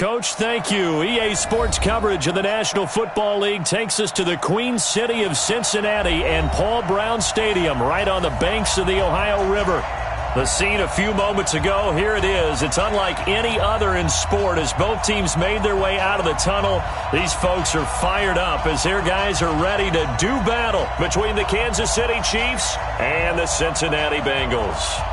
Coach. Thank you. EA Sports coverage of the National Football League takes us to the Queen City of Cincinnati and Paul Brown Stadium right on the banks of the Ohio River. The scene a few moments ago, here it is. It's unlike any other in sport as both teams made their way out of the tunnel. These folks are fired up as their guys are ready to do battle between the Kansas City Chiefs and the Cincinnati Bengals.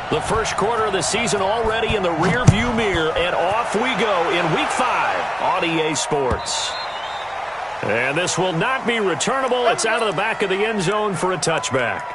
The first quarter of the season already in the rearview mirror, and off we go in Week 5 on EA Sports. And this will not be returnable. It's out of the back of the end zone for a touchback.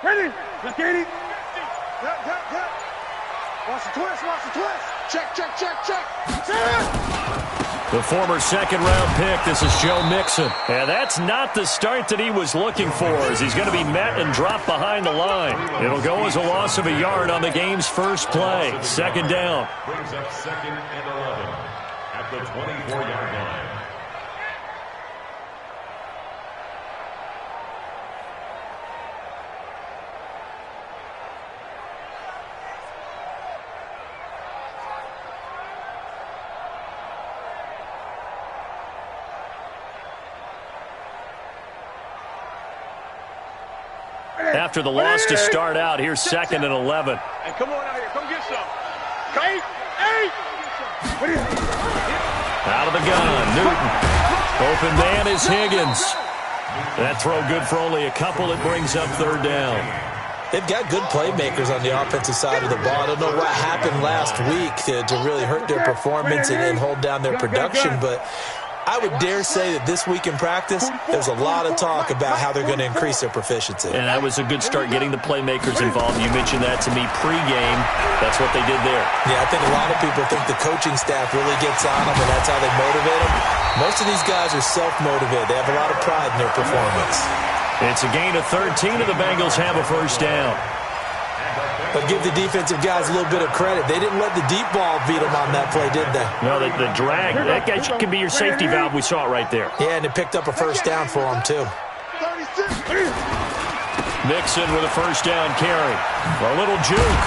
Ready? Let's get it. Yep. Watch the twist. Check. The former second-round pick, this is Joe Mixon. And that's not the start that he was looking for as he's going to be met and dropped behind the line. It'll go as a loss of a yard on the game's first play. Second down. Brings up 2nd and 11 at the 24-yard line. After the loss to start out, here's 2nd and 11. Hey, come on out here. Come get some. Hey! Out of the gun, Newton. Open man is Higgins. That throw good for only a couple. It brings up 3rd down. They've got good playmakers on the offensive side of the ball. I don't know what happened last week to really hurt their performance and hold down their production, but I would dare say that this week in practice, there's a lot of talk about how they're going to increase their proficiency. And that was a good start getting the playmakers involved. You mentioned that to me pregame. That's what they did there. Yeah, I think a lot of people think the coaching staff really gets on them, and that's how they motivate them. Most of these guys are self-motivated. They have a lot of pride in their performance. It's a gain of 13, and the Bengals have a first down. But give the defensive guys a little bit of credit. They didn't let the deep ball beat them on that play, did they? No, the drag, that guy can be your safety valve. We saw it right there. Yeah, and it picked up a first down for them, too. Mixon with a first down carry. A little juke.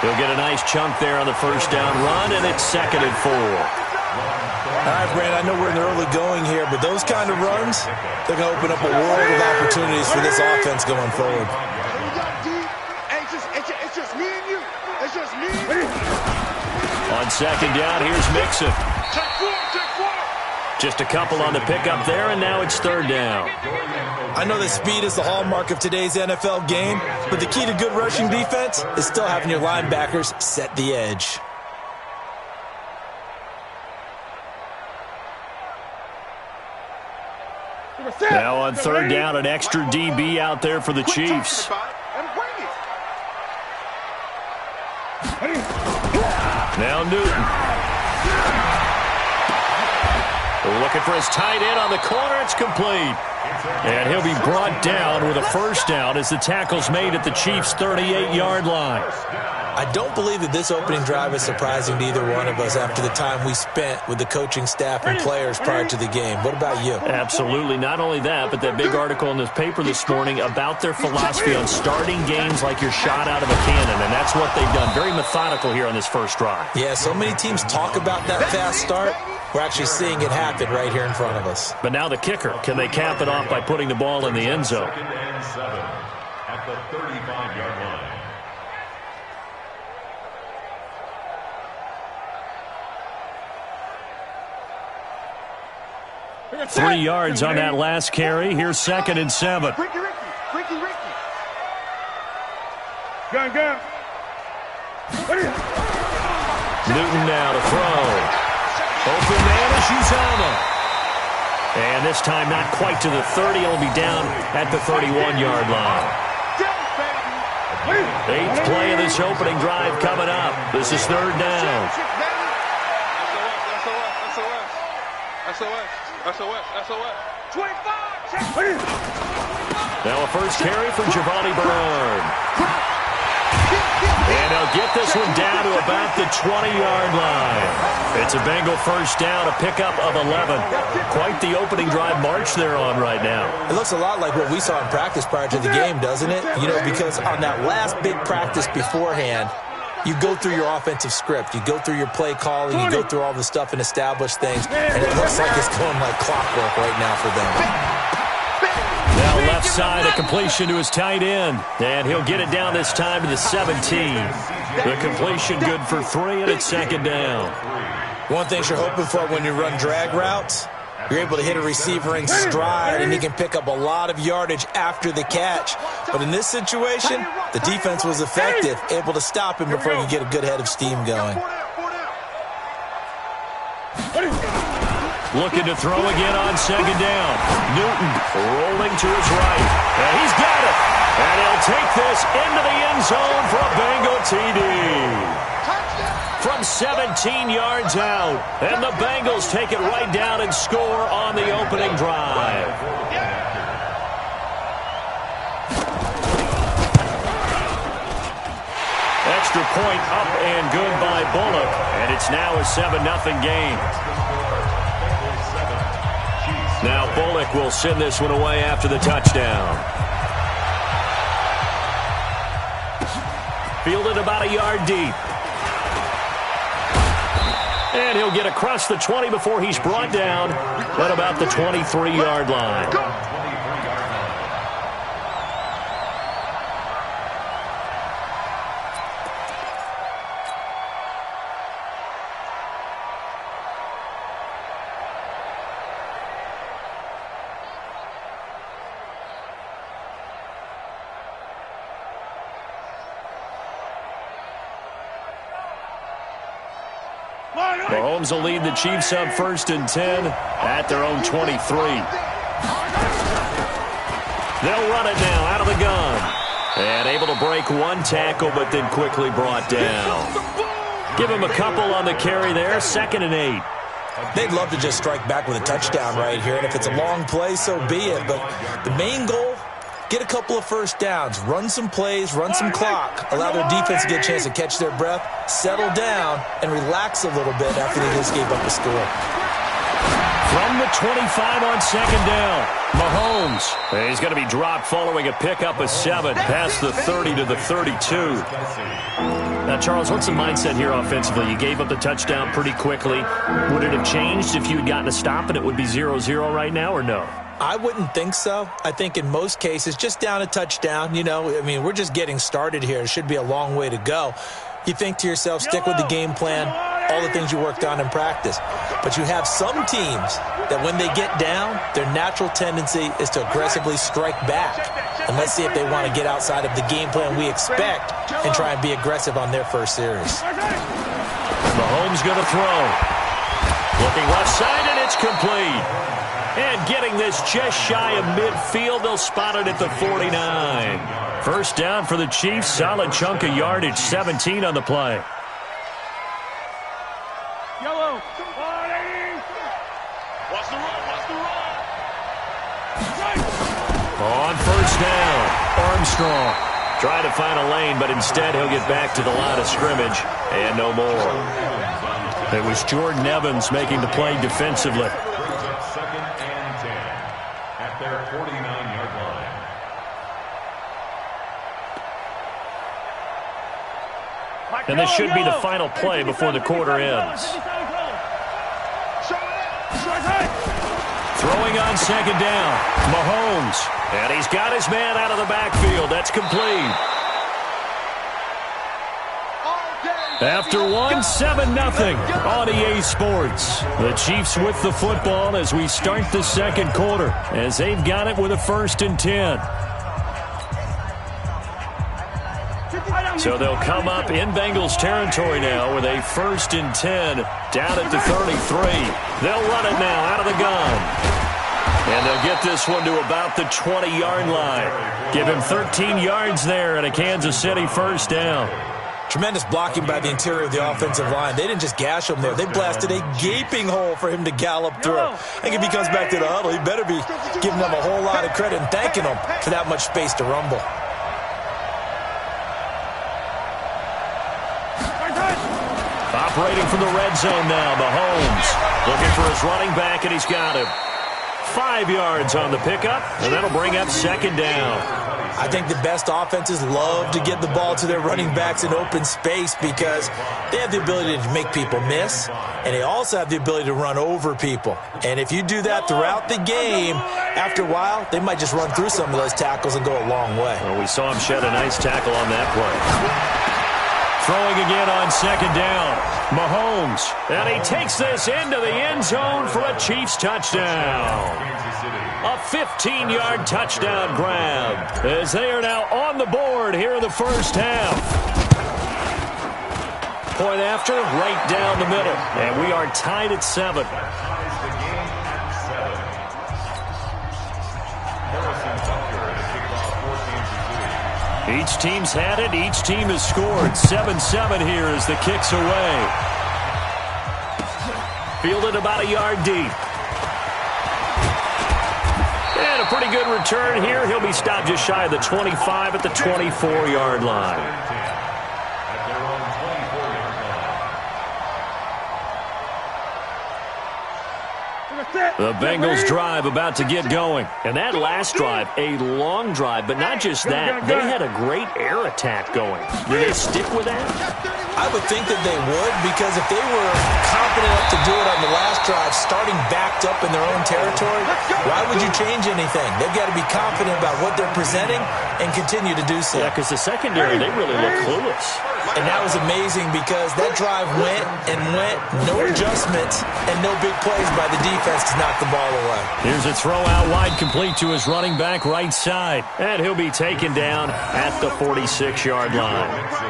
He'll get a nice chunk there on the first down run, and it's 2nd and 4. All right, Brand, I know we're in the early going here, but those kind of runs, they're going to open up a world of opportunities for this offense going forward. On 2nd down, here's Mixon. Just a couple on the pickup there, and now it's 3rd down. I know that speed is the hallmark of today's NFL game, but the key to good rushing defense is still having your linebackers set the edge. Now on 3rd down, an extra DB out there for the Chiefs. Now Newton. Looking for his tight end on the corner. It's complete. And he'll be brought down with a first down as the tackle's made at the Chiefs' 38-yard line. I don't believe that this opening drive is surprising to either one of us after the time we spent with the coaching staff and players prior to the game. What about you? Absolutely. Not only that, but that big article in this paper this morning about their philosophy on starting games like you're shot out of a cannon, and that's what they've done. Very methodical here on this first drive. Yeah, so many teams talk about that fast start. We're actually seeing it happen right here in front of us. But now the kicker. Can they cap it off by putting the ball in the end zone? 2nd and 7 at the 35-yard line. 3 yards on that last carry. Here's 2nd and 7. Ricky. Gun. Newton now to throw. Open man is Uzama. And this time not quite to the 30. He'll be down at the 31-yard line. 8th play of this opening drive coming up. This is 3rd down. SOS. 25. Now a first carry for Giovanni Bernard. And they'll get this one down to about the 20-yard line. It's a Bengal first down, a pickup of 11. Quite the opening drive march they're on right now. It looks a lot like what we saw in practice prior to the game, doesn't it? You know, because on that last big practice beforehand, you go through your offensive script. You go through your play calling. You go through all the stuff and establish things. And it looks like it's going like clockwork right now for them. Now left side, a completion to his tight end. And he'll get it down this time to the 17. The completion good for 3, and it's 2nd down. One thing you're hoping for when you run drag routes, you're able to hit a receiver in stride, and he can pick up a lot of yardage after the catch. But in this situation, the defense was effective, able to stop him before he could get a good head of steam going. Looking to throw again on 2nd down. Newton rolling to his right. And he's got it. And he'll take this into the end zone for a Bengal TD. From 17 yards out. And the Bengals take it right down and score on the opening drive. Extra point up and good by Bullock. And it's now a 7-0 game. Now Bullock will send this one away after the touchdown. Fielded about a yard deep. And he'll get across the 20 before he's brought down at about the 23-yard line. Mahomes will lead the Chiefs up 1st and 10 at their own 23. They'll run it now out of the gun. And able to break one tackle, but then quickly brought down. Give him a couple on the carry there, 2nd and 8. They'd love to just strike back with a touchdown right here, and if it's a long play, so be it. But the main goal, get a couple of first downs, run some plays, run some clock, allow their defense to get a chance to catch their breath, settle down, and relax a little bit after they just gave up a score. From the 25 on 2nd down, Mahomes. He's going to be dropped following a pickup of 7 past the 30 to the 32. Now, Charles, what's the mindset here offensively? You gave up the touchdown pretty quickly. Would it have changed if you had gotten a stop and it would be 0-0 right now, or no? I wouldn't think so. I think in most cases, just down a touchdown, you know, I mean, we're just getting started here. It should be a long way to go. You think to yourself, stick with the game plan, all the things you worked on in practice. But you have some teams that when they get down, their natural tendency is to aggressively strike back. And let's see if they want to get outside of the game plan we expect and try and be aggressive on their first series. Mahomes going to throw. Looking left side, and it's complete. And getting this just shy of midfield, they'll spot it at the 49. First down for the Chiefs, solid chunk of yardage, 17 on the play. Yellow. Watch the run. On first down, Armstrong trying to find a lane, but instead he'll get back to the line of scrimmage and no more. It was Jordan Evans making the play defensively. 2nd and 10 at their 49-yard line. And this should be the final play before the quarter ends. Throwing on 2nd down, Mahomes. And he's got his man out of the backfield. That's complete. After 7-0 on EA Sports. The Chiefs with the football as we start the 2nd quarter, as they've got it with a 1st and 10. So they'll come up in Bengals territory now with a 1st and 10 down at the 33. They'll run it now out of the gun. And they'll get this one to about the 20-yard line. Give him 13 yards there and a Kansas City first down. Tremendous blocking by the interior of the offensive line. They didn't just gash him there. They blasted a gaping hole for him to gallop through. I think if he comes back to the huddle, he better be giving them a whole lot of credit and thanking them for that much space to rumble. Operating from the red zone now, Mahomes. Looking for his running back, and he's got him. 5 yards on the pickup, and that'll bring up second down. I think the best offenses love to get the ball to their running backs in open space because they have the ability to make people miss, and they also have the ability to run over people. And if you do that throughout the game, after a while, they might just run through some of those tackles and go a long way. Well, we saw him shed a nice tackle on that play. Throwing again on second down. Mahomes. And he takes this into the end zone for a Chiefs touchdown. A 15-yard touchdown grab as they are now on the board here in the first half. Point after, right down the middle. And we are tied at 7. Each team's had it. Each team has scored. 7-7 here as the kick's away. Fielded about a yard deep. And a pretty good return here. He'll be stopped just shy of the 25 at the 24-yard line. The Bengals drive about to get going. And that last drive, a long drive, but not just that. They had a great air attack going. Do they stick with that? I would think that they would, because if they were confident enough to do it on the last drive, starting backed up in their own territory, why would you change anything? They've got to be confident about what they're presenting and continue to do so. Yeah, because the secondary, they really look clueless. And that was amazing because that drive went and went, no adjustments, and no big plays by the defense to knock the ball away. Here's a throw out wide, complete to his running back right side. And he'll be taken down at the 46-yard line.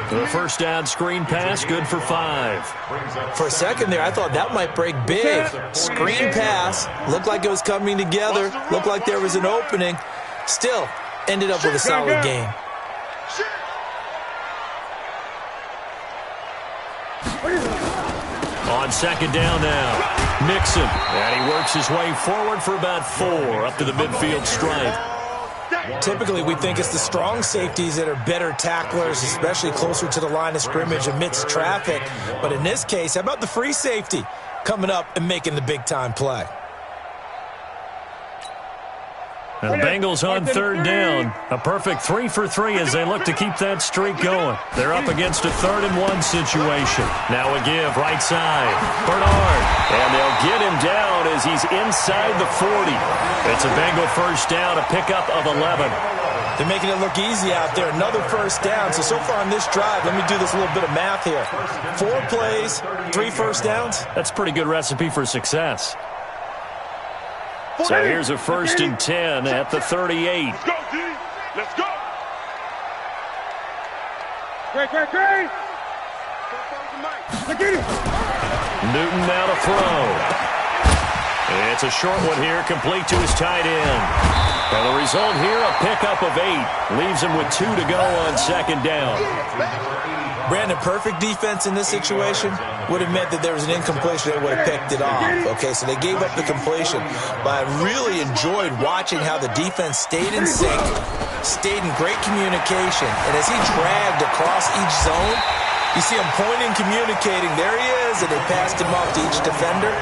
The first down screen pass, good for 5. For a second there, I thought that might break big. Screen pass, looked like it was coming together, looked like there was an opening. Still, ended up with a solid game. On second down now, Mixon. And he works his way forward for about 4 up to the midfield stripe. Typically, we think it's the strong safeties that are better tacklers, especially closer to the line of scrimmage amidst traffic. But in this case, how about the free safety coming up and making the big-time play? And the Bengals on third down. A perfect 3 for 3 as they look to keep that streak going. They're up against a 3rd and 1 situation. Now a give, right side. Bernard. And they'll get him down as he's inside the 40. It's a Bengal first down, a pickup of 11. They're making it look easy out there. Another first down. So far on this drive, let me do this little bit of math here. 4 plays, 3 first downs. That's a pretty good recipe for success. So here's a 1st and 10 at the 38. Let's go, D. Let's go. Great. Newton now to throw. It's a short one here, complete to his tight end. And the result here, a pickup of 8. Leaves him with 2 to go on second down. Brandon, perfect defense in this situation would have meant that there was an incompletion. They would have picked it off. Okay, so they gave up the completion. But I really enjoyed watching how the defense stayed in sync, stayed in great communication. And as he dragged across each zone, you see him pointing, communicating. There he is, and they passed him off to each defender.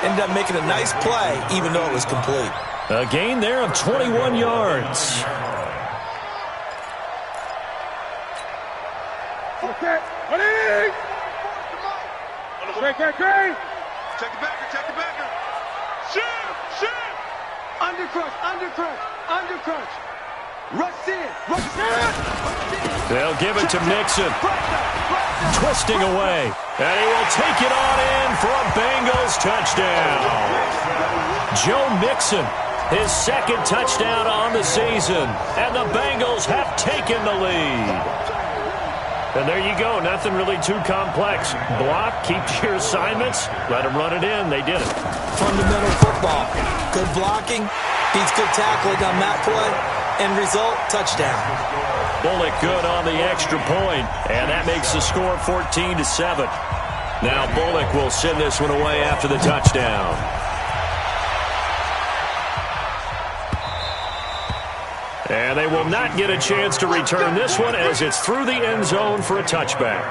Ended up making a nice play, even though it was complete. A gain there of 21 yards. Okay. Great. Check the backer. Shoot. Undercrunch. Rush in. They'll give it to Mixon. Twisting away. And he will take it on in for a Bengals touchdown. Joe Mixon, his 2nd touchdown on the season. And the Bengals have taken the lead. And there you go. Nothing really too complex. Block, keep to your assignments, let them run it in. They did it. Fundamental football. Good blocking beats good tackling on that play. End result, touchdown. Bullock good on the extra point, and that makes the score 14-7. Now Bullock will send this one away after the touchdown. And they will not get a chance to return this one as it's through the end zone for a touchback.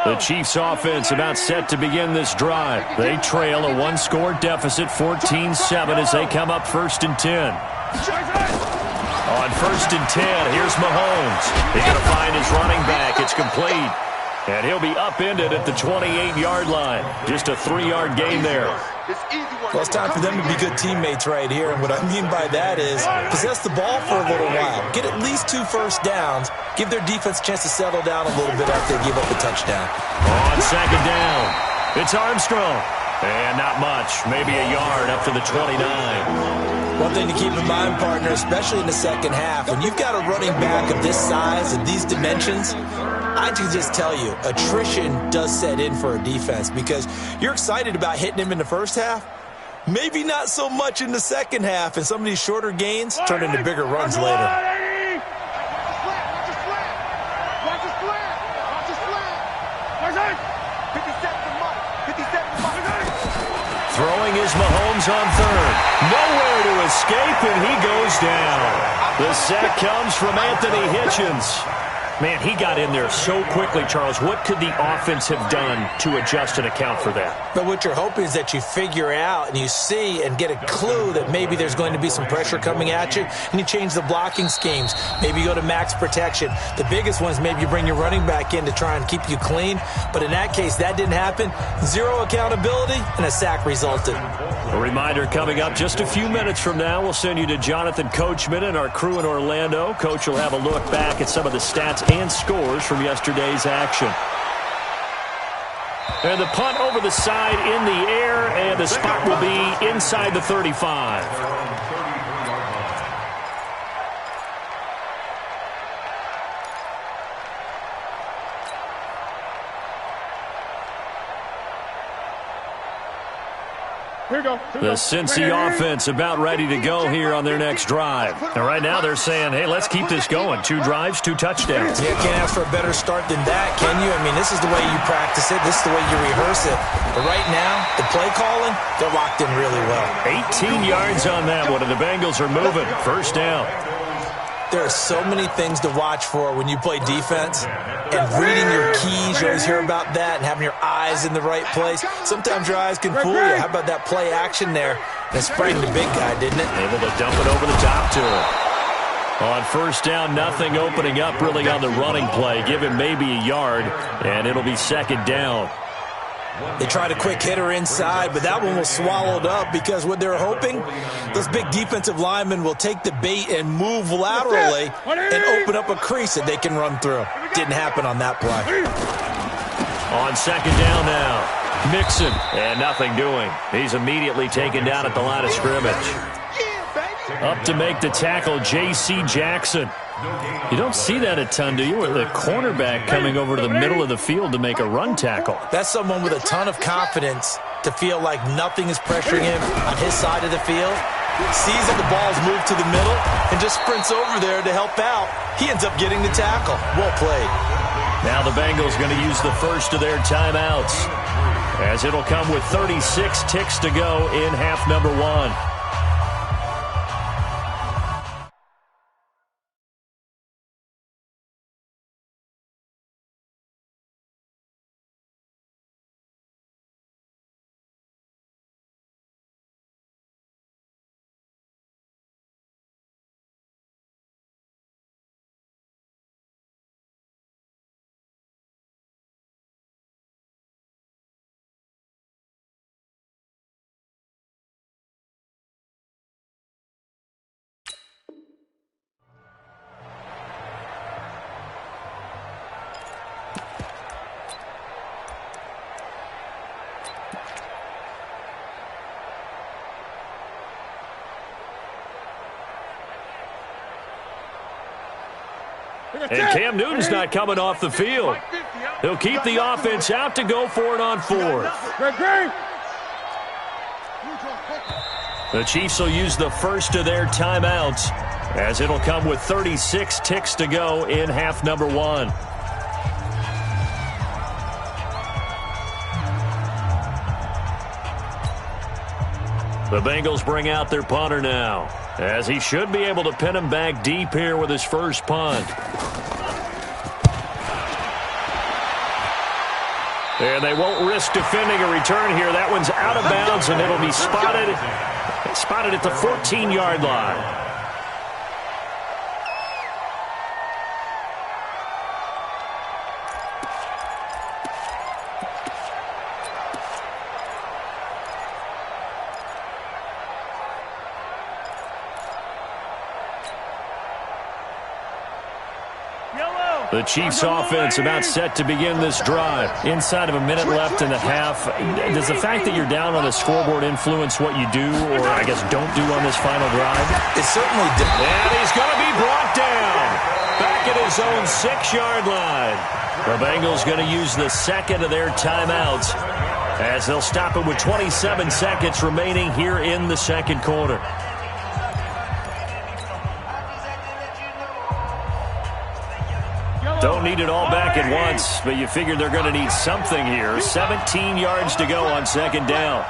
The Chiefs offense about set to begin this drive. They trail a one-score deficit, 14-7, as they come up 1st and 10. On 1st and 10, here's Mahomes. He's going to find his running back. It's complete. And he'll be upended at the 28-yard line. Just a 3-yard gain there. Well, it's time for them to be good teammates right here. And what I mean by that is possess the ball for a little while. Get at least 2 first downs. Give their defense a chance to settle down a little bit after they give up a touchdown. On 2nd down, it's Armstrong. And not much. Maybe a yard up to the 29. One thing to keep in mind, partner, especially in the second half, when you've got a running back of this size and these dimensions, I can just tell you, attrition does set in for a defense because you're excited about hitting him in the first half. Maybe not so much in the second half, and some of these shorter gains turn into bigger runs later. Throwing is Mahomes on 3rd. Nowhere to escape, and he goes down. The sack comes from Anthony Hitchens. Man, he got in there so quickly, Charles. What could the offense have done to adjust and account for that? But what you're hoping is that you figure out and you see and get a clue that maybe there's going to be some pressure coming at you, and you change the blocking schemes. Maybe you go to max protection. The biggest one is maybe you bring your running back in to try and keep you clean. But in that case, that didn't happen. 0 accountability, and a sack resulted. A reminder coming up just a few minutes from now, we'll send you to Jonathan Coachman and our crew in Orlando. Coach will have a look back at some of the stats and scores from yesterday's action. And the punt over the side in the air, and the spot will be inside the 35. The Cincy offense about ready to go here on their next drive. And right now they're saying, hey, let's keep this going. 2 drives, 2 touchdowns. Yeah, can't ask for a better start than that, can you? I mean, this is the way you practice it. This is the way you rehearse it. But right now, the play calling, they're locked in really well. 18 yards on that one, and the Bengals are moving. 1st down. There are so many things to watch for when you play defense. And reading your keys, you always hear about that, and having your eyes in the right place. Sometimes your eyes can fool you. How about that play action there? And it sprang the big guy, didn't it? Able to dump it over the top to him. On 1st down, nothing opening up really on the running play. Give him maybe a yard, and it'll be 2nd down. They tried a quick hitter inside, but that one was swallowed up because what they're hoping, those big defensive linemen will take the bait and move laterally and open up a crease that they can run through. Didn't happen on that play. On 2nd down now, Mixon, and nothing doing. He's immediately taken down at the line of scrimmage. Up to make the tackle, J.C. Jackson. You don't see that a ton, do you? With the cornerback coming over to the middle of the field to make a run tackle. That's someone with a ton of confidence to feel like nothing is pressuring him on his side of the field. Sees that the ball's moved to the middle and just sprints over there to help out. He ends up getting the tackle. Well played. Now the Bengals going to use the first of their timeouts, as it'll come with 36 ticks to go in half number 1. And Cam Newton's not coming off the field. He'll keep the offense out to go for it on fourth. The Chiefs will use the first of their timeouts, as it'll come with 36 ticks to go in half number one. The Bengals bring out their punter now, as he should be able to pin him back deep here with his first punt. And they won't risk defending a return here. That one's out of bounds, and it'll be spotted at the 14-yard line. The Chiefs offense about set to begin this drive. Inside of a minute left in the half. Does the fact that you're down on the scoreboard influence what you do, or I guess don't do on this final drive? It certainly did. And he's going to be brought down back at his own 6-yard line. The Bengals going to use the second of their timeouts, as they'll stop it with 27 seconds remaining here in the second quarter. Don't need it all back at once, but you figure they're going to need something here. 17 yards to go on second down.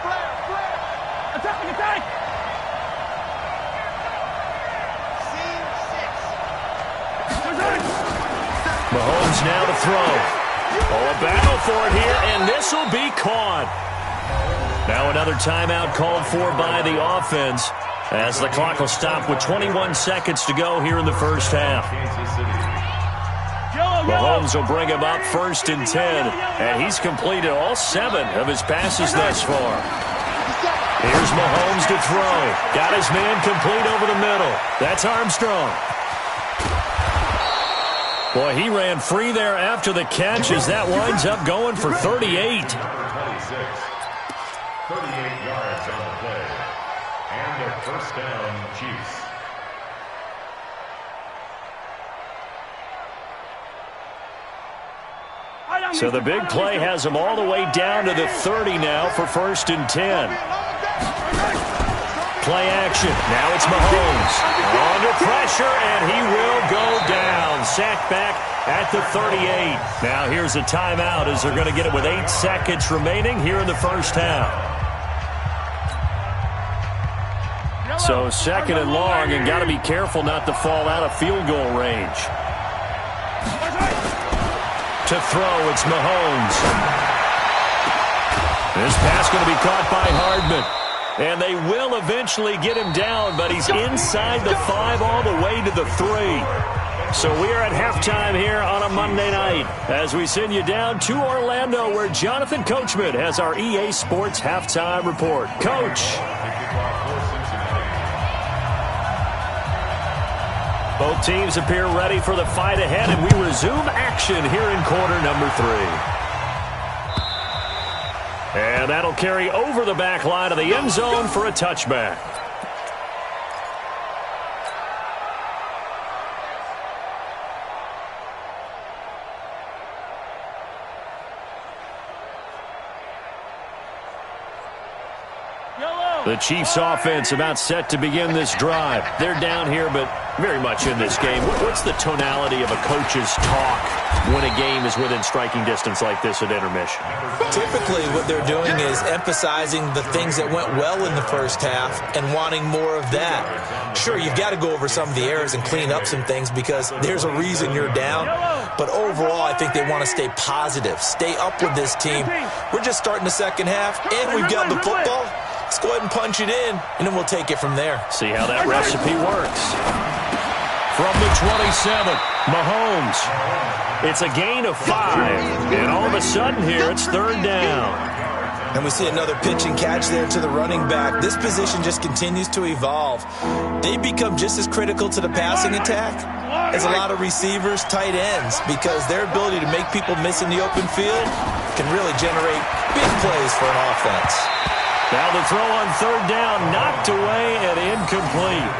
Mahomes now to throw. Oh, a battle for it here, and this will be caught. Now another timeout called for by the offense, as the clock will stop with 21 seconds to go here in the first half. Mahomes will bring him up first and 10, and he's completed all 7 of his passes thus far. Here's Mahomes to throw. Got his man complete over the middle. That's Armstrong. Boy, he ran free there after the catch, as that winds up going for 38. 38 yards on the play. And a first down, Chiefs. So the big play has him all the way down to the 30 now for first and 10. Play action. Now it's Mahomes. Under pressure, and he will go down. Sacked back at the 38. Now here's a timeout, as they're going to get it with 8 seconds remaining here in the first half. So second and long, and got to be careful not to fall out of field goal range. To throw, it's Mahomes. This pass going to be caught by Hardman. And they will eventually get him down, but he's inside the 5 all the way to the 3. So we are at halftime here on a Monday night, as we send you down to Orlando, where Jonathan Coachman has our EA Sports halftime report. Coach. Both teams appear ready for the fight ahead, and we resume action here in quarter number 3. And that'll carry over the back line of the end zone for a touchback. The Chiefs offense about set to begin this drive. They're down here, but very much in this game. What's the tonality of a coach's talk when a game is within striking distance like this at intermission? Typically what they're doing is emphasizing the things that went well in the first half and wanting more of that. Sure, you've got to go over some of the errors and clean up some things, because there's a reason you're down. But overall, I think they want to stay positive, stay up with this team. We're just starting the second half, and we've got the football. Let's go ahead and punch it in, and then we'll take it from there. See how that recipe works. From the 27, Mahomes. It's a gain of 5. And all of a sudden here, it's third down. And we see another pitch and catch there to the running back. This position just continues to evolve. They become just as critical to the passing attack as a lot of receivers, tight ends, because their ability to make people miss in the open field can really generate big plays for an offense. Now the throw on third down, knocked away and incomplete.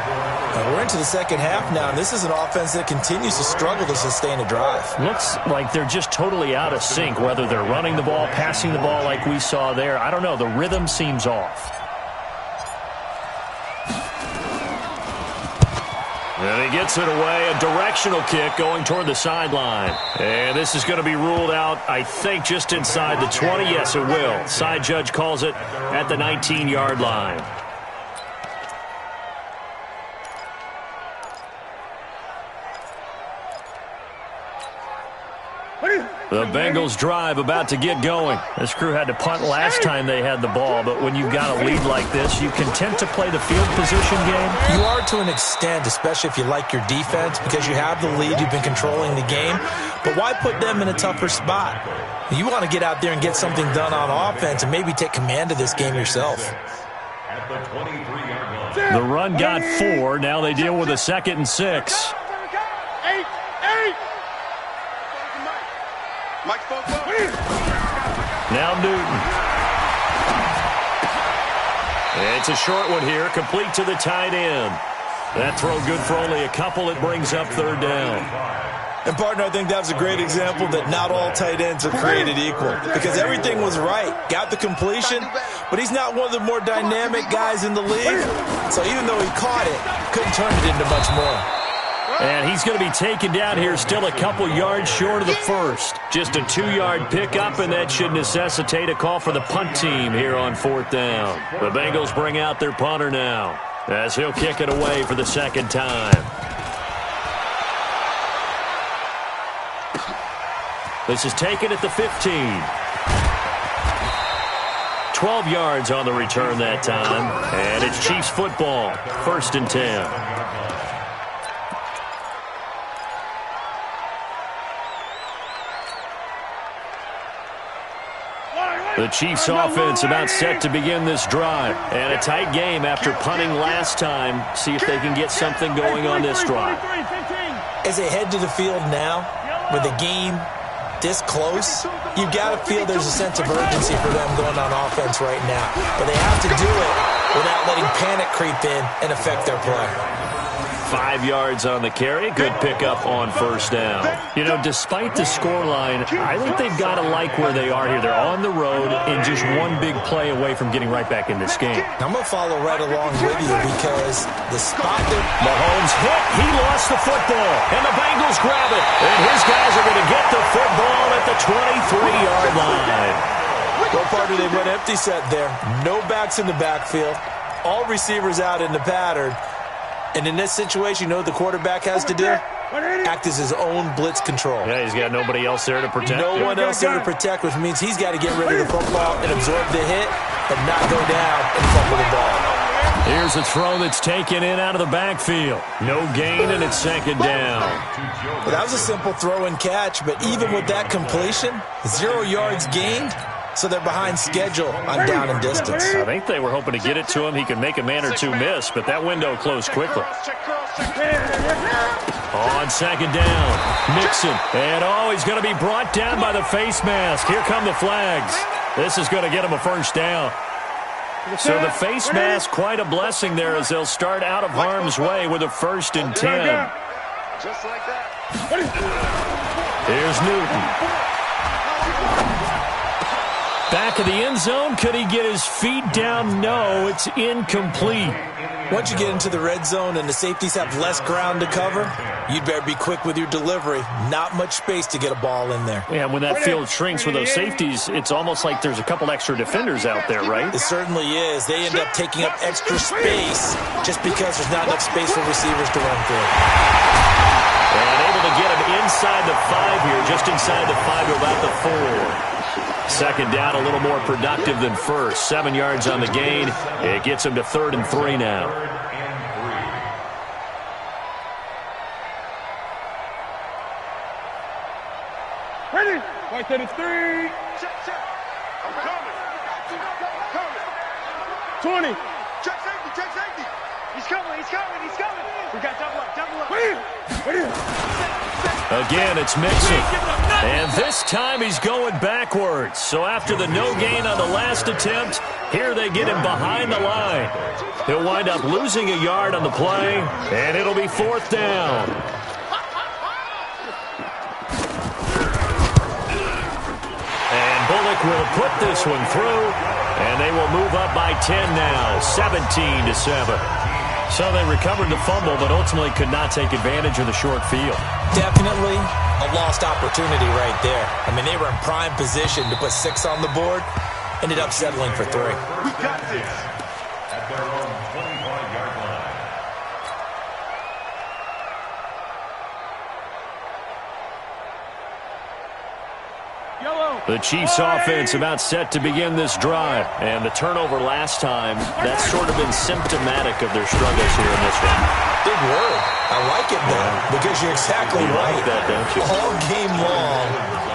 We're into the second half now, and this is an offense that continues to struggle to sustain a drive. Looks like they're just totally out of sync, whether they're running the ball, passing the ball like we saw there. I don't know. The rhythm seems off. And he gets it away, a directional kick going toward the sideline. And this is going to be ruled out, I think, just inside the 20. Yes, it will. Side judge calls it at the 19-yard line. The Bengals drive about to get going. This crew had to punt last time they had the ball, but when you've got a lead like this, you content to play the field position game? You are to an extent, especially if you like your defense, because you have the lead, you've been controlling the game. But why put them in a tougher spot? You want to get out there and get something done on offense and maybe take command of this game yourself. At the 23-yard line. The run got 4. Now they deal with a 2nd and 6. Now Newton. It's a short one here, complete to the tight end. That throw good for only a couple. It brings up 3rd down. And, partner, I think that was a great example that not all tight ends are created equal, because everything was right. Got the completion, but he's not one of the more dynamic guys in the league. So even though he caught it, couldn't turn it into much more. And he's going to be taken down here still a couple yards short of the first. Just a 2-yard pickup, and that should necessitate a call for the punt team here on 4th down. The Bengals bring out their punter now as he'll kick it away for the 2nd time. This is taken at the 15. 12 yards on the return that time, and it's Chiefs football, 1st and 10. The Chiefs offense about set to begin this drive. And a tight game after punting last time. See if they can get something going on this drive. As they head to the field now, with the game this close, you've got to feel there's a sense of urgency for them going on offense right now. But they have to do it without letting panic creep in and affect their play. 5 yards on the carry. Good pickup on 1st down. You know, despite the scoreline, I think they've got to like where they are here. They're on the road and just one big play away from getting right back in this game. I'm going to follow right along with you because the spot that Mahomes hit, he lost the football, and the Bengals grab it. And his guys are going to get the football at the 23-yard line. Well, partner, they went empty set there. No backs in the backfield. All receivers out in the pattern. And in this situation, you know what the quarterback has to do? Act as his own blitz control. Yeah, he's got nobody else there to protect. No one else there to protect, which means he's got to get rid of the football and absorb the hit and not go down and fumble the ball. Here's a throw that's taken in out of the backfield. No gain, and it's 2nd down. Well, that was a simple throw and catch, but even with that completion, 0 yards gained. So they're behind schedule on down and distance. I think they were hoping to get it to him. He could make a man or two miss, but that window closed quickly. On 2nd down, Mixon. And he's going to be brought down by the face mask. Here come the flags. This is going to get him a 1st down. So the face mask, quite a blessing there as they'll start out of harm's way with a 1st and 10. Just like that. Here's Newton. Back of the end zone. Could he get his feet down? No, it's incomplete. Once you get into the red zone and the safeties have less ground to cover, you'd better be quick with your delivery. Not much space to get a ball in there. Yeah, when that field shrinks with those safeties, it's almost like there's a couple extra defenders out there, right? It certainly is. They end up taking up extra space just because there's not enough space for receivers to run through. And able to get him inside the 5 here, just inside the 5 to about the 4. 2nd down, a little more productive than 1st. 7 yards on the gain. It gets him to 3rd and 3 now. Ready? 1, 2, 3. Check. I'm coming. 20. Check safety. He's coming. We got double up. Again, it's Mixon. And this time he's going backwards. So after the no gain on the last attempt, here they get him behind the line. He'll wind up losing a yard on the play, and it'll be 4th down. And Bullock will put this one through, and they will move up by 10 now, 17-7. So they recovered the fumble, but ultimately could not take advantage of the short field. Definitely a lost opportunity right there. I mean, they were in prime position to put 6 on the board. Ended up settling for 3. We got this. At their own 25-yard line. The Chiefs offense about set to begin this drive. And the turnover last time, that's sort of been symptomatic of their struggles here in this one. Big word. I like it, though, because you're exactly right. Like that, don't you? All game long,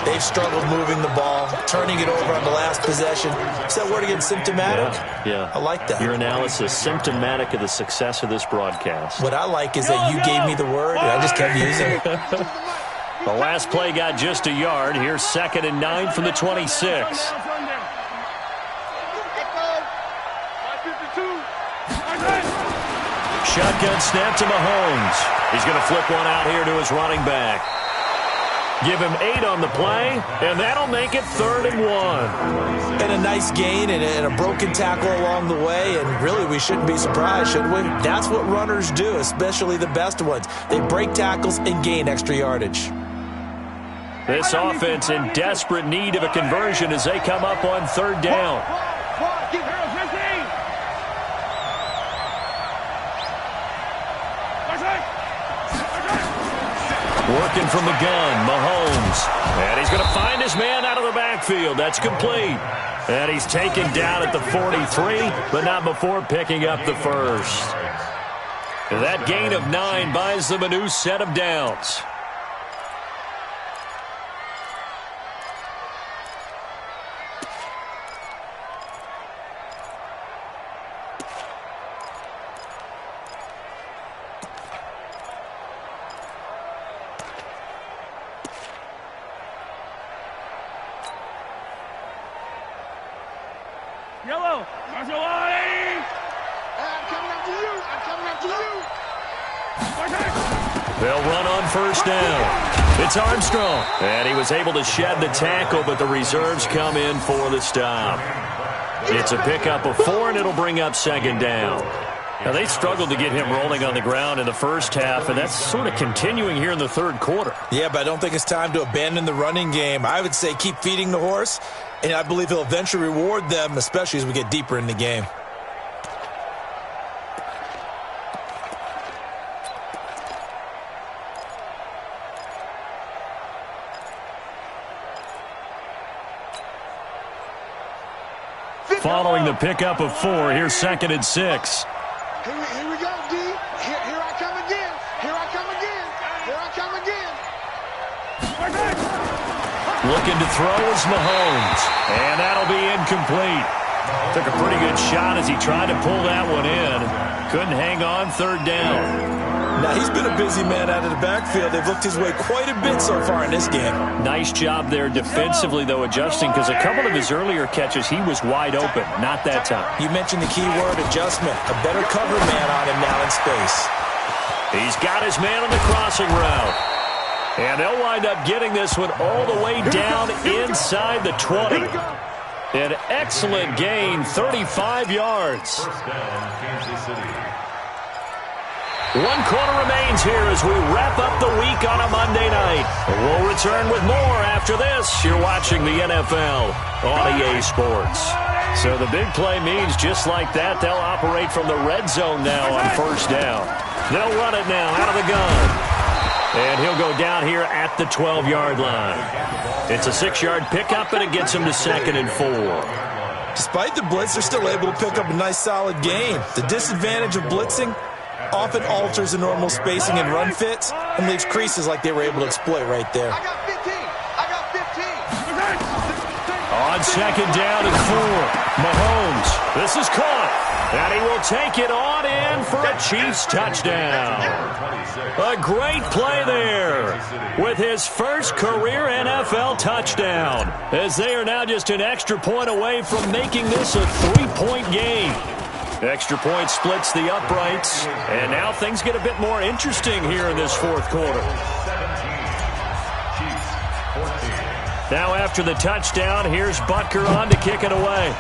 they've struggled moving the ball, turning it over on the last possession. Is that word again, symptomatic? Yeah. I like that. Your analysis, symptomatic of the success of this broadcast. What I like is that you gave me the word, and I just kept using it. The last play got just a yard. Here's 2nd and 9 from the 26. Shotgun snap to Mahomes. He's going to flip one out here to his running back. Give him 8 on the play, and that'll make it 3rd and 1. And a nice gain and a broken tackle along the way, and really we shouldn't be surprised, should we? That's what runners do, especially the best ones. They break tackles and gain extra yardage. This offense in desperate need of a conversion as they come up on 3rd down. Working from the gun, Mahomes. And he's going to find his man out of the backfield. That's complete. And he's taken down at the 43, but not before picking up the first. That gain of 9 buys them a new set of downs. Yellow, Maserati! I'm coming after you! They'll run on 1st down. It's Armstrong. And he was able to shed the tackle, but the reserves come in for the stop. It's a pickup of 4, and it'll bring up 2nd down. Now, they struggled to get him rolling on the ground in the first half, and that's sort of continuing here in the 3rd quarter. Yeah, but I don't think it's time to abandon the running game. I would say keep feeding the horse, and I believe he'll eventually reward them, especially as we get deeper in the game. Following the pickup of 4, here's 2nd and 6. Here we go, D. Here I come again. Looking to throw is Mahomes. And that'll be incomplete. Took a pretty good shot as he tried to pull that one in. Couldn't hang on 3rd down. Now, he's been a busy man out of the backfield. They've looked his way quite a bit so far in this game. Nice job there defensively, though, adjusting, because a couple of his earlier catches, he was wide open. Not that time. You mentioned the key word, adjustment. A better cover man on him now in space. He's got his man on the crossing route. And they'll wind up getting this one all the way down inside the 20. An excellent gain, 35 yards. 1st down, Kansas City. 1 quarter remains here as we wrap up the week on a Monday night. We'll return with more after this. You're watching the NFL on EA Sports. So the big play means just like that, they'll operate from the red zone now on 1st down. They'll run it now out of the gun. And he'll go down here at the 12-yard line. It's a 6-yard pickup, and it gets him to 2nd and 4. Despite the blitz, they're still able to pick up a nice, solid gain. The disadvantage of blitzing often alters the normal spacing and run fits and leaves creases like they were able to exploit right there. I got 15. On 2nd down and 4, Mahomes This is caught, and he will take it on in for a Chiefs touchdown. A great play there with his first career NFL touchdown, as they are now just an extra point away from making this a 3-point game. Extra point splits the uprights, and now things get a bit more interesting here in this fourth quarter. Now after the touchdown, here's Butker on to kick it away.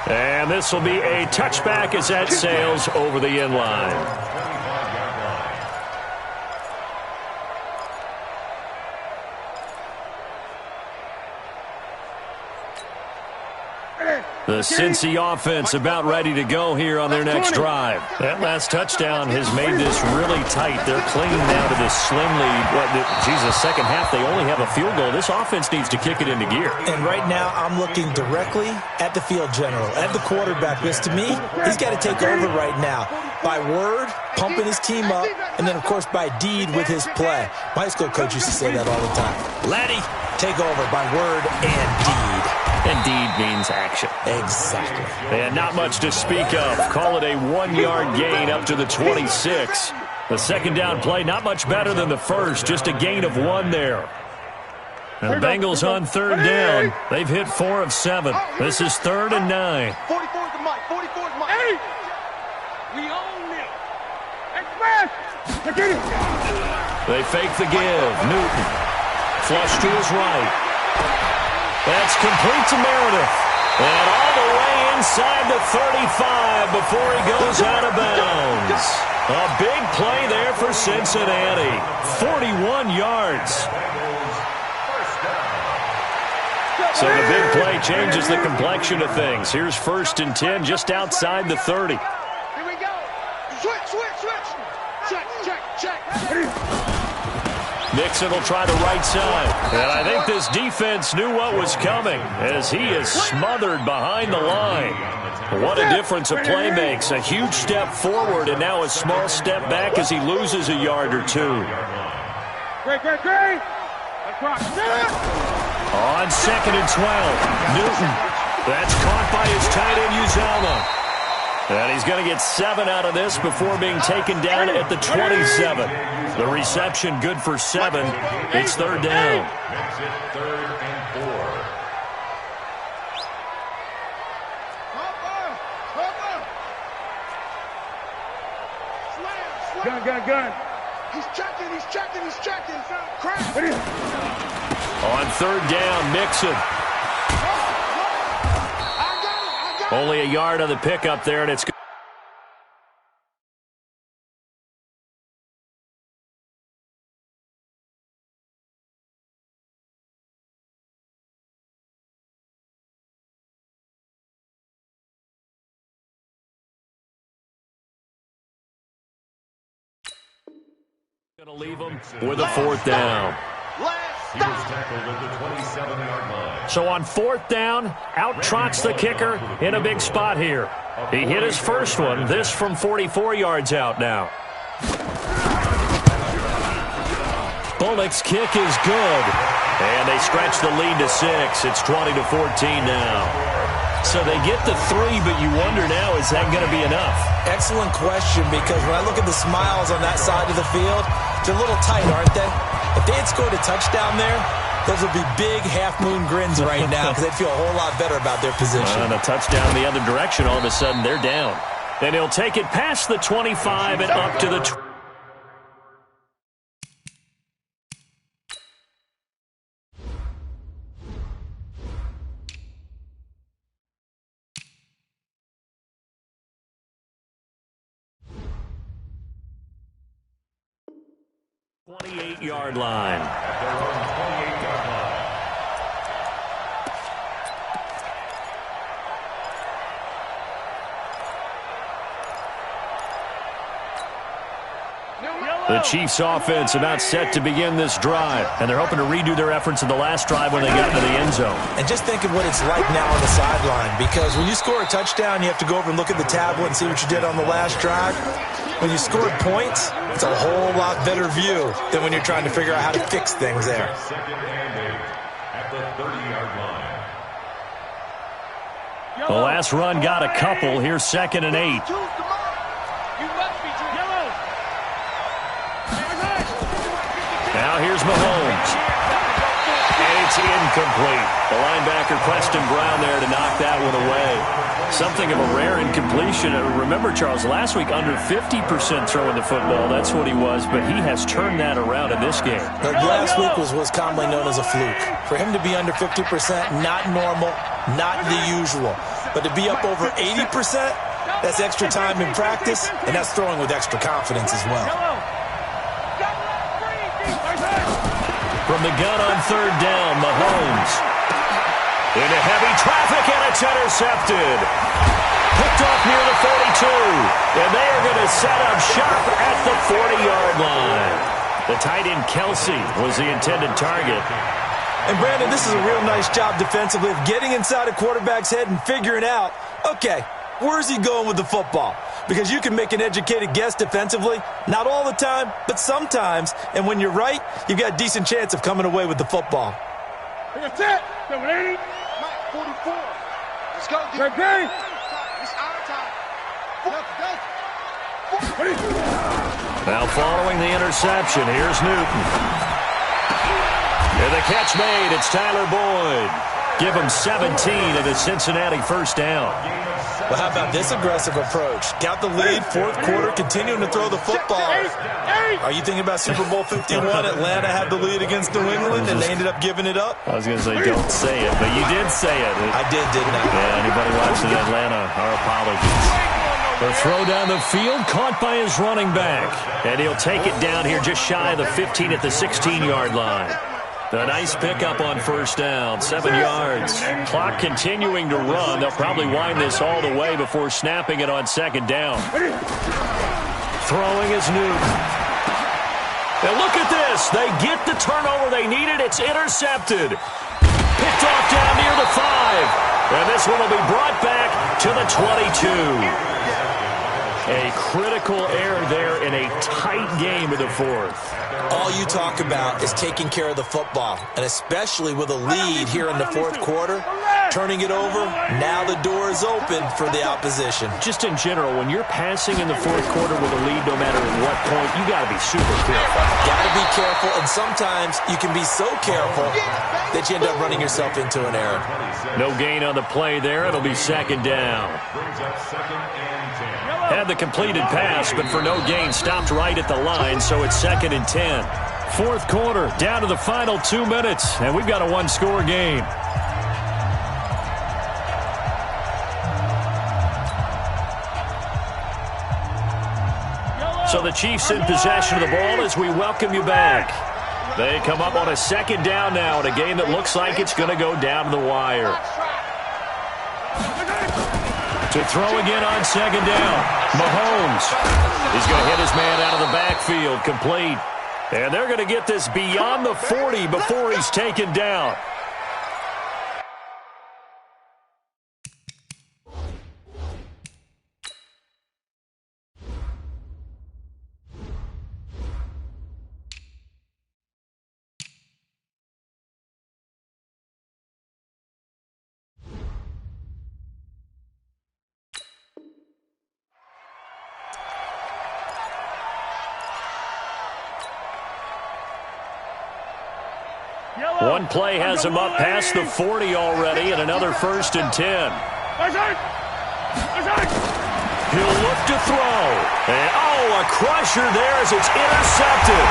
And this will be a touchback as that sails over the end line. The Cincy offense about ready to go here on their next drive. That last touchdown has made this really tight. They're clinging now to this slim lead. Second half, they only have a field goal. This offense needs to kick it into gear. And right now, I'm looking directly at the field general, at the quarterback, because to me, he's got to take over right now. By word, pumping his team up, and then, of course, by deed with his play. My high school coach used to say that all the time. Laddie, take over by word and deed. And deed means action. Exactly. And not much to speak of. Call it a 1-yard gain up to the 26. The second down play, not much better than the first. Just a gain of 1 there. And the Bengals on third down. They've hit 4 of 7. This is 3rd and 9. 44's the mic. 44's the mic. We own it. Express. They fake the give. Newton. Flush to his right. That's complete to Meredith. And all the way inside the 35 before he goes out of bounds. A big play there for Cincinnati. 41 yards. So the big play changes the complexion of things. Here's 1st and 10 just outside the 30. Here we go. Switch. Check. Mixon will try the right side. And I think this defense knew what was coming as he is smothered behind the line. What a difference a play makes. A huge step forward and now a small step back as he loses a yard or 2. Great. On 2nd and 12, Newton. That's caught by his tight end, Uzomah. And he's going to get 7 out of this before being taken down at the 27. The reception good for 7. It's 3rd down. Makes it 3rd and 4. Gun. He's checking. Crack. On 3rd down, Mixon. I got it. Only a yard on the pickup there, and it's good. Going to leave him with a 4th down. He was tackled at the 27-yard line. So on 4th down, out trots the kicker in a big spot here. He hit his first one. This from 44 yards out now. Bullock's kick is good. And they stretch the lead to 6. It's 20-14 now. So they get the 3, but you wonder now, is that going to be enough? Excellent question, because when I look at the smiles on that side of the field, they're a little tight, aren't they? If they had scored a touchdown there, those would be big half-moon grins right now because they'd feel a whole lot better about their position. And a touchdown the other direction, all of a sudden they're down. And he'll take it past the 25 and up to the 20. Yard line. At their own 28-yard line. The Chiefs offense about set to begin this drive, and they're hoping to redo their efforts in the last drive when they got into the end zone. And just think of what it's like now on the sideline, because when you score a touchdown, you have to go over and look at the tablet and see what you did on the last drive. When you scored points, it's a whole lot better view than when you're trying to figure out how to fix things there. 2nd and 8. at the 30-yard line. The last run got a couple. Here's 2nd and 8. Now here's Mahomes. And it's incomplete. The linebacker, Preston Brown, there to knock that one away. Something of a rare incompletion. Remember, Charles, last week under 50% throwing the football. That's what he was, but he has turned that around in this game. Last week was commonly known as a fluke. For him to be under 50%, not normal, not the usual. But to be up over 80%, that's extra time in practice, and that's throwing with extra confidence as well. From the gun on 3rd down, Mahomes. Into heavy traffic, and it's intercepted. Picked off near the 42. And they are going to set up shop at the 40-yard line. The tight end, Kelsey, was the intended target. And, Brandon, this is a real nice job defensively of getting inside a quarterback's head and figuring out, okay, where's he going with the football? Because you can make an educated guess defensively, not all the time, but sometimes. And when you're right, you've got a decent chance of coming away with the football. That's it. 780. 44. Let's go. It's our time. Now following the interception, here's Newton. And the catch made. It's Tyler Boyd. Give him 17 of the Cincinnati first down. Well, how about this aggressive approach? Got the lead, 4th quarter, continuing to throw the football. Are you thinking about Super Bowl 51? Atlanta had the lead against New England, and they ended up giving it up? I was going to say, don't say it, but you did say it. I didn't I? Yeah, anybody watching Atlanta, our apologies. The throw down the field, caught by his running back. And he'll take it down here just shy of the 15 at the 16-yard line. A nice pickup on 1st down, 7 yards. Clock continuing to run. They'll probably wind this all the way before snapping it on 2nd down. Throwing is Newton. Now look at this. They get the turnover they needed. It's intercepted. Picked off down near the 5. And this one will be brought back to the 22. A critical error there in a tight game of the 4th. All you talk about is taking care of the football, and especially with a lead here in the 4th quarter, turning it over, now the door is open for the opposition. Just in general, when you're passing in the 4th quarter with a lead, no matter at what point, you got to be super careful. Got to be careful, and sometimes you can be so careful that you end up running yourself into an error. No gain on the play there. It'll be 2nd down. Had the completed pass, but for no gain, stopped right at the line, so it's 2nd and 10. 4th quarter, down to the final 2 minutes, and we've got a one-score game. So the Chiefs in possession of the ball as we welcome you back. They come up on a 2nd down now in a game that looks like it's going to go down to the wire. To throw again on 2nd down. Mahomes. He's going to hit his man out of the backfield. Complete. And they're going to get this beyond the 40 before he's taken down. One play has him up past the 40 already, and another 1st and 10. He'll look to throw. And, a crusher there as it's intercepted.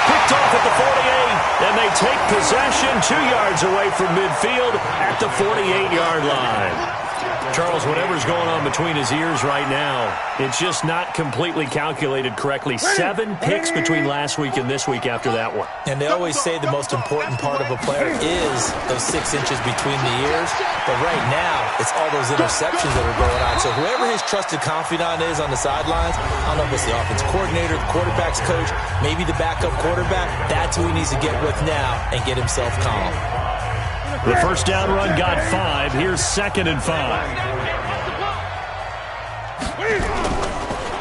Picked off at the 48, and they take possession 2 yards away from midfield at the 48-yard line. Charles, whatever's going on between his ears right now, it's just not completely calculated correctly. 7 picks between last week and this week after that one. And they always say the most important part of a player is those 6 inches between the ears. But right now, it's all those interceptions that are going on. So whoever his trusted confidant is on the sidelines, I don't know if it's the offensive coordinator, the quarterback's coach, maybe the backup quarterback, that's who he needs to get with now and get himself calm. The first down run got 5. Here's 2nd and 5.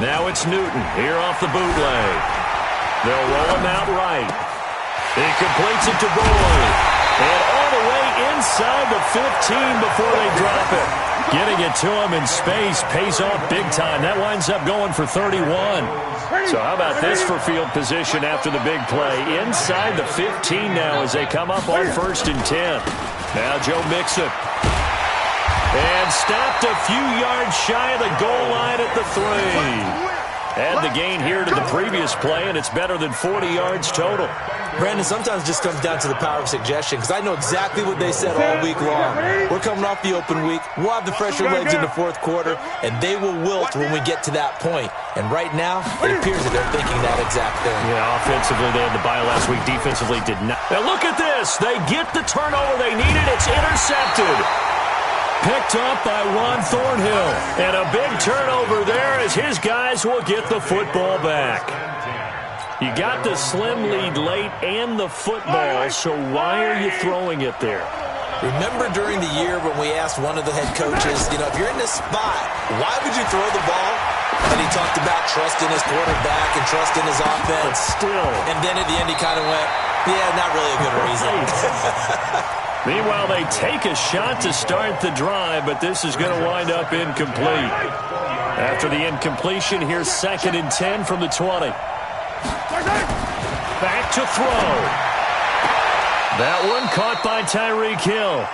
Now it's Newton here off the bootleg. They'll roll him out right. He completes it to Boyd. And all the way inside the 15 before they drop it. Getting it to him in space pays off big time. That winds up going for 31. So how about this for field position after the big play? Inside the 15 now as they come up on 1st and 10. Now Joe Mixon. And stopped a few yards shy of the goal line at the 3. Add the gain here to the previous play, and it's better than 40 yards total. Brandon, sometimes it just comes down to the power of suggestion, because I know exactly what they said all week long. We're coming off the open week. We'll have the fresher legs in the 4th quarter, and they will wilt when we get to that point. And right now, it appears that they're thinking that exact thing. Yeah, offensively, they had the bye last week. Defensively, did not. Now look at this. They get the turnover they needed. It's intercepted. Picked up by Juan Thornhill. And a big turnover there as his guys will get the football back. You got the slim lead late and the football, so why are you throwing it there? Remember during the year when we asked one of the head coaches, if you're in this spot, why would you throw the ball? And he talked about trusting his quarterback and trusting his offense. But still. And then at the end he kind of went, yeah, not really a good reason. Meanwhile, they take a shot to start the drive, but this is going to wind up incomplete. After the incompletion, here's 2nd and 10 from the 20. Back to throw. That one caught by Tyreek Hill.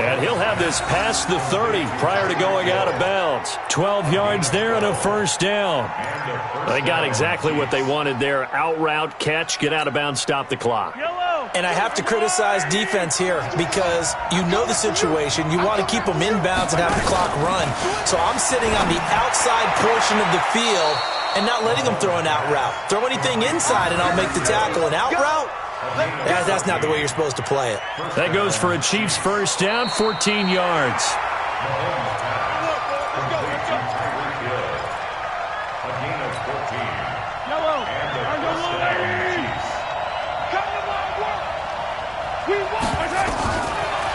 And he'll have this past the 30 prior to going out of bounds. 12 yards there and a 1st down. They got exactly what they wanted there. Out route, catch, get out of bounds, stop the clock. And I have to criticize defense here because you know the situation. You want to keep them inbounds and have the clock run. So I'm sitting on the outside portion of the field and not letting them throw an out route. Throw anything inside and I'll make the tackle. An out route? That's not the way you're supposed to play it. That goes for a Chiefs 1st down, 14 yards.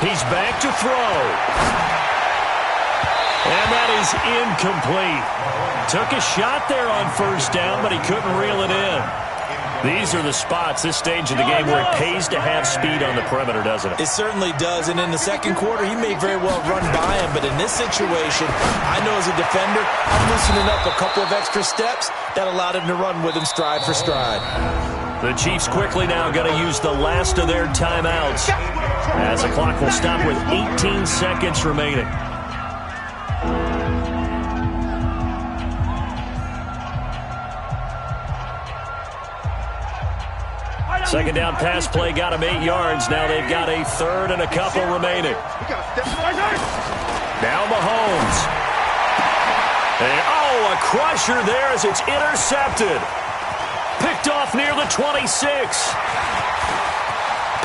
He's back to throw. And that is incomplete. Took a shot there on 1st down, but he couldn't reel it in. These are the spots, this stage of the game, where it pays to have speed on the perimeter, doesn't it? It certainly does, and in the 2nd quarter, he may very well run by him, but in this situation, I know as a defender, I'm loosening up a couple of extra steps that allowed him to run with him stride for stride. The Chiefs quickly now going to use the last of their timeouts as the clock will stop with 18 seconds remaining. Second down pass play got him 8 yards. Now they've got a 3rd and a couple remaining. Now Mahomes. And, a crusher there as it's intercepted. Picked off near the 26.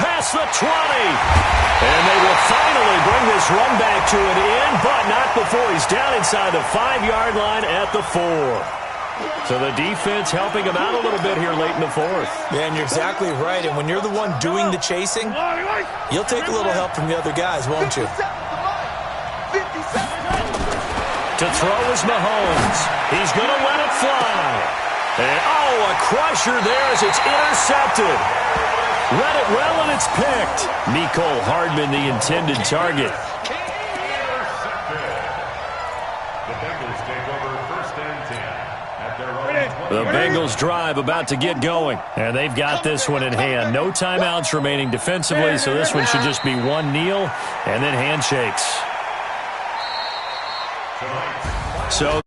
Past the 20. And they will finally bring this run back to an end, but not before he's down inside the 5-yard line at the 4. So the defense helping him out a little bit here late in the 4th. Yeah, and you're exactly right. And when you're the one doing the chasing, you'll take a little help from the other guys, won't you? To throw is Mahomes. He's going to let it fly. And, a crusher there as it's intercepted. Read it well, and it's picked. Mecole Hardman, the intended target. The Bengals drive about to get going, and they've got this one in hand. No timeouts remaining defensively, so this one should just be one kneel and then handshakes. So